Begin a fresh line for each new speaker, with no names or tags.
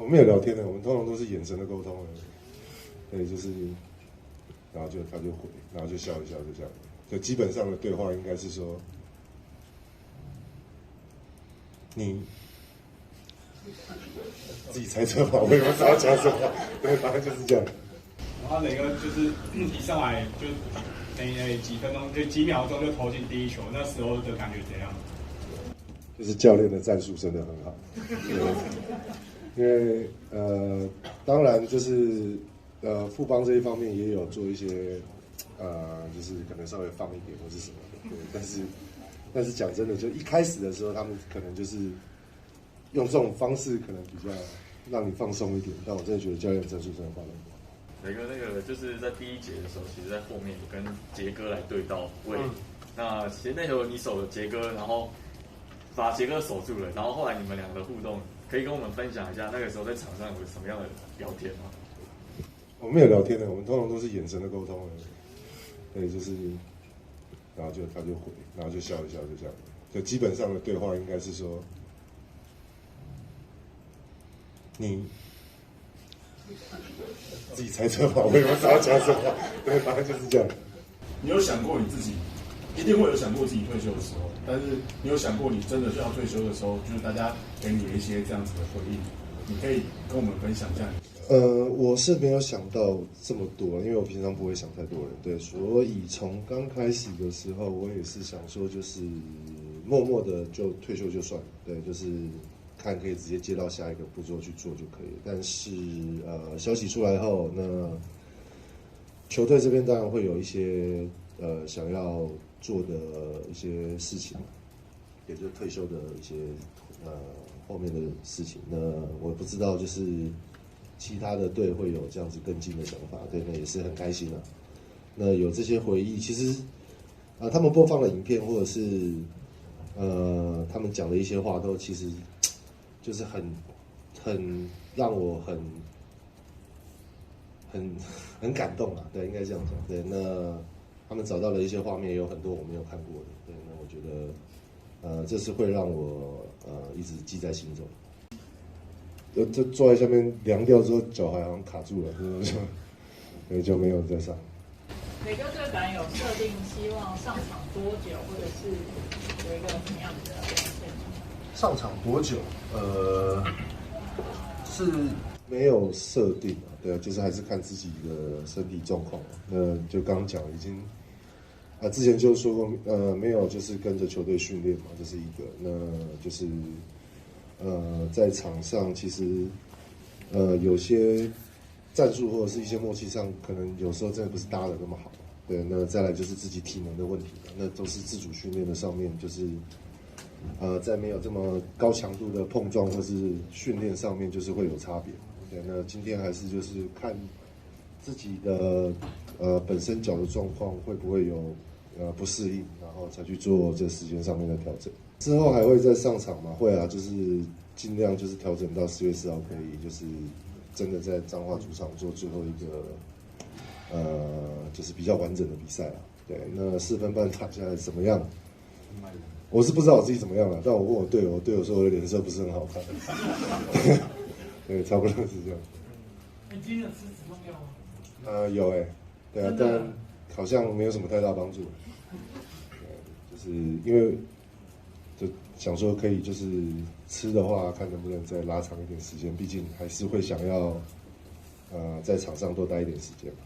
我们没有聊天的，我们通常都是眼神的沟通而已。对，就是，然后他就回，然后就笑一笑，就这样。就基本上的对话应该是说，你自己猜测吧，我也不知道讲什么。对，反正就是这样。
然后磊哥就是一上来就几分钟就几秒钟就投进第一球，那时候的感觉怎样？
就是教练的战术真的很好，因为当然就是富邦这一方面也有做一些就是可能稍微放一点或是什么的，对，但是讲真的，就一开始的时候，他们可能就是用这种方式，可能比较让你放松一点。但我真的觉得教练战术真的放得很好。
磊哥那个就是在第一节的时候，其实在后面有跟杰哥来对到位。那其实那时候你守了杰哥，然后把杰哥守住了，然后后来你们两个的互动，可以跟我们分享一下那个时候在场上有什么样的聊天吗？
我们没有聊天的，我们通常都是眼神的沟通而已。对，就是，然后他就回，然后就笑一笑，就这样。就基本上的对话应该是说，你自己猜测吧，我也不知道讲什么。对，反正就是这样。
你有想过你自己，一定会有想过自己退休的时候，但是你有想过你真的就要退休的时候，就是大家给你一些这样子的回应，你可以跟我们分享一下。
我是没有想到这么多，因为我平常不会想太多人，对，所以从刚开始的时候，我也是想说，就是默默的就退休就算了，对，就是看可以直接接到下一个步骤去做就可以了。但是消息出来后，那球队这边当然会有一些想要做的一些事情，也就是退休的一些后面的事情。那我不知道就是其他的队会有这样子跟进的想法，对，那也是很开心啊。那有这些回忆，其实他们播放的影片或者是他们讲的一些话，都其实就是很让我很感动啊，对，应该这样讲，对。那他们找到了一些画面，也有很多我没有看过的，对，那我觉得这是会让我一直记在心中。就坐在下面凉掉之后，脚好像卡住了，就没有再上。
磊哥这个版有设定希望上场多久，或者是有一个什么样子的表现？
上场多久？是没有设定啊，对啊，就是还是看自己的身体状况。那就刚刚讲已经之前就说过，没有就是跟着球队训练嘛，这是一个。那就是在场上其实有些战术或者是一些默契上，可能有时候真的不是搭的那么好。对，那再来就是自己体能的问题，那都是自主训练的上面，就是在没有这么高强度的碰撞或是训练上面，就是会有差别。对，那今天还是就是看自己的本身脚的状况会不会有不适应，然后才去做这时间上面的调整。之后还会再上场吗？会啊，就是尽量就是调整到4月4号可以，就是真的在彰化主场做最后一个就是比较完整的比赛了。对，那4分半打下来怎么样？我是不知道我自己怎么样了，但我问我队友，我队友说我的脸色不是很好看。对，差不多是这样。
你今天有吃止痛药吗？
有对啊，但好像没有什么太大帮助。就是因为就想说可以就是吃的话，看能不能再拉长一点时间，毕竟还是会想要在场上多待一点时间嘛。